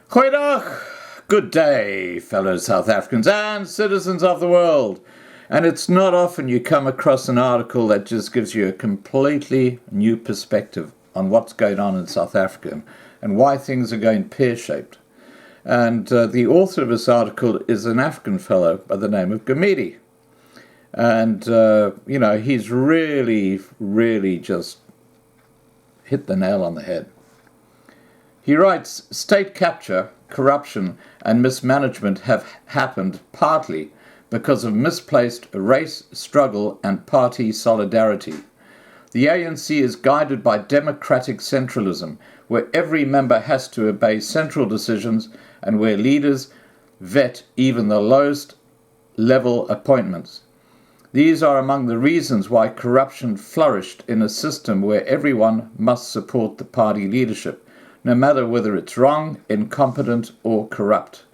Goeiedag, good day, fellow South Africans and citizens of the world. And it's not often you come across an article that just gives you a completely new perspective on what's going on in South Africa and why things are going pear-shaped. And the author of this article is an African fellow by the name of Gamedi. And, he's really just hit the nail on the head. He writes, state capture, corruption and mismanagement have happened partly because of misplaced race struggle and party solidarity. The ANC is guided by democratic centralism, where every member has to obey central decisions and where leaders vet even the lowest level appointments. These are among the reasons why corruption flourished in a system where everyone must support the party leadership, no matter whether it's wrong, incompetent, or corrupt.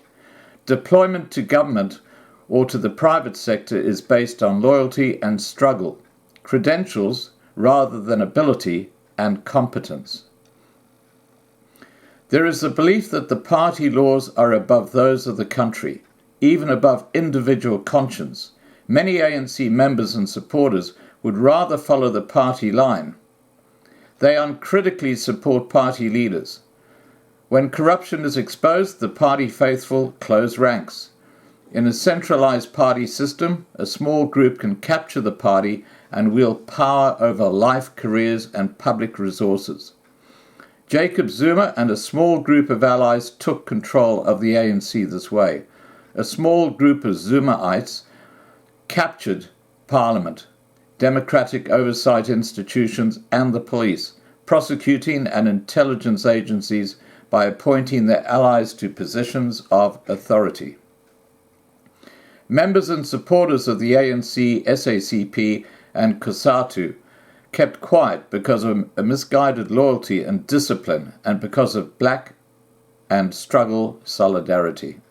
Deployment to government or to the private sector is based on loyalty and struggle, credentials rather than ability and competence. There is the belief that the party laws are above those of the country, even above individual conscience. Many ANC members and supporters would rather follow the party line. They uncritically support party leaders. When corruption is exposed, the party faithful close ranks. In a centralized party system, a small group can capture the party and wield power over life, careers, and public resources. Jacob Zuma and a small group of allies took control of the ANC this way. A small group of Zumaites captured Parliament, democratic oversight institutions, and the police, prosecuting and intelligence agencies by appointing their allies to positions of authority. Members and supporters of the ANC, SACP, and COSATU kept quiet because of a misguided loyalty and discipline and because of black and struggle solidarity.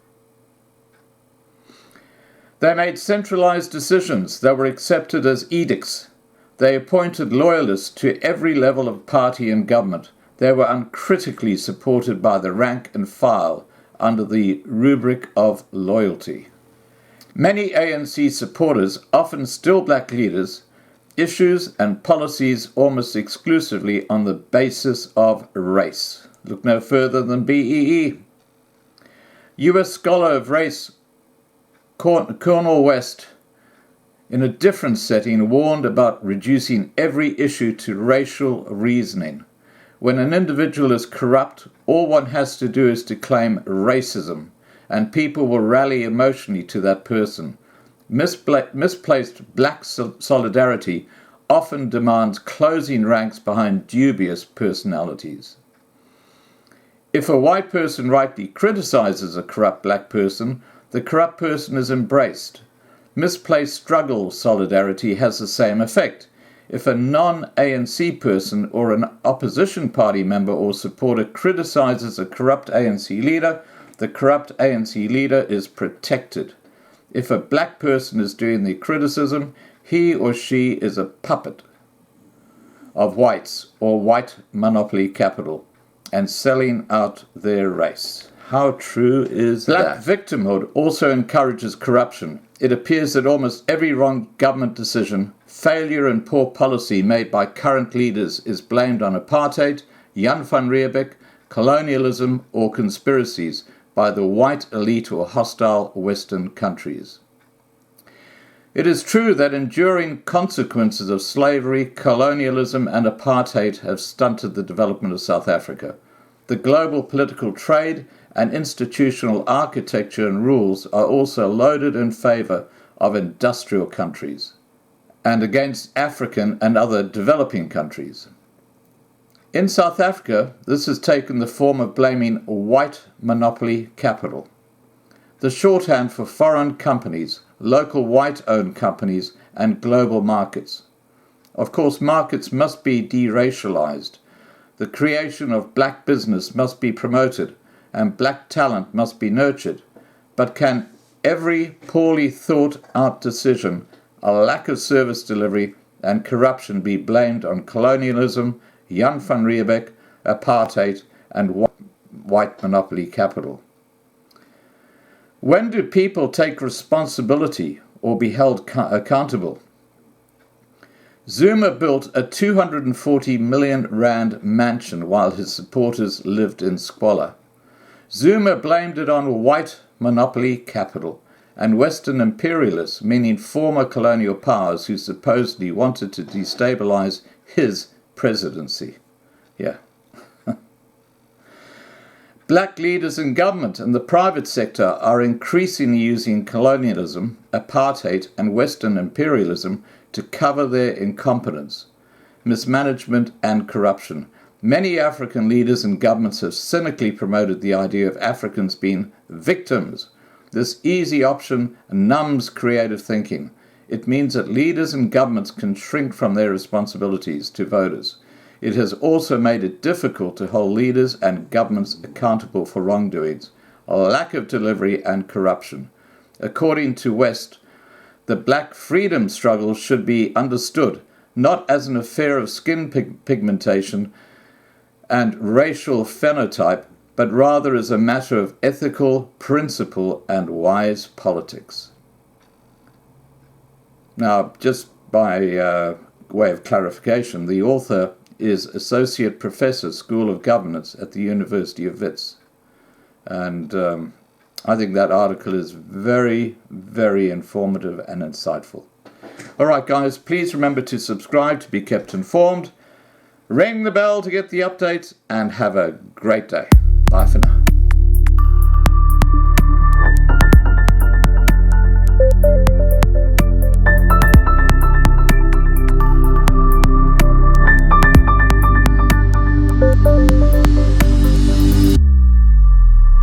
They made centralized decisions that were accepted as edicts. They appointed loyalists to every level of party and government. They were uncritically supported by the rank and file under the rubric of loyalty. Many ANC supporters, often still black leaders, issues and policies almost exclusively on the basis of race. Look no further than BEE. US scholar of race Cornel West, in a different setting, warned about reducing every issue to racial reasoning. When an individual is corrupt, all one has to do is to claim racism, and people will rally emotionally to that person. Misplaced black solidarity often demands closing ranks behind dubious personalities. If a white person rightly criticizes a corrupt black person, the corrupt person is embraced. Misplaced struggle solidarity has the same effect. If a non-ANC person or an opposition party member or supporter criticizes a corrupt ANC leader, the corrupt ANC leader is protected. If a black person is doing the criticism, he or she is a puppet of whites or white monopoly capital and selling out their race. How true is that? Black victimhood also encourages corruption. It appears that almost every wrong government decision, failure and poor policy made by current leaders is blamed on apartheid, Jan van Riebeeck, colonialism or conspiracies by the white elite or hostile Western countries. It is true that enduring consequences of slavery, colonialism and apartheid have stunted the development of South Africa. The global political trade and institutional architecture and rules are also loaded in favor of industrial countries and against African and other developing countries. In South Africa, this has taken the form of blaming white monopoly capital, the shorthand for foreign companies, local white-owned companies, and global markets. Of course, markets must be deracialized. The creation of black business must be promoted, and black talent must be nurtured. But can every poorly thought-out decision, a lack of service delivery, and corruption be blamed on colonialism, Jan van Riebeeck, apartheid, and white monopoly capital. When do people take responsibility or be held accountable? Zuma built a 240 million rand mansion while his supporters lived in squalor. Zuma blamed it on white monopoly capital and Western imperialists, meaning former colonial powers who supposedly wanted to destabilize his presidency. Yeah. Black leaders in government and the private sector are increasingly using colonialism, apartheid, and Western imperialism to cover their incompetence, mismanagement, and corruption. Many African leaders and governments have cynically promoted the idea of Africans being victims. This easy option numbs creative thinking. It means that leaders and governments can shrink from their responsibilities to voters. It has also made it difficult to hold leaders and governments accountable for wrongdoings, a lack of delivery, and corruption. According to West, the black freedom struggle should be understood not as an affair of skin pigmentation and racial phenotype, but rather as a matter of ethical principle and wise politics. Now, just by way of clarification, the author is Associate Professor, School of Governance at the University of Wits. And I think that article is very, very informative and insightful. All right, guys, please remember to subscribe to be kept informed. Ring the bell to get the updates, and have a great day. Bye for now.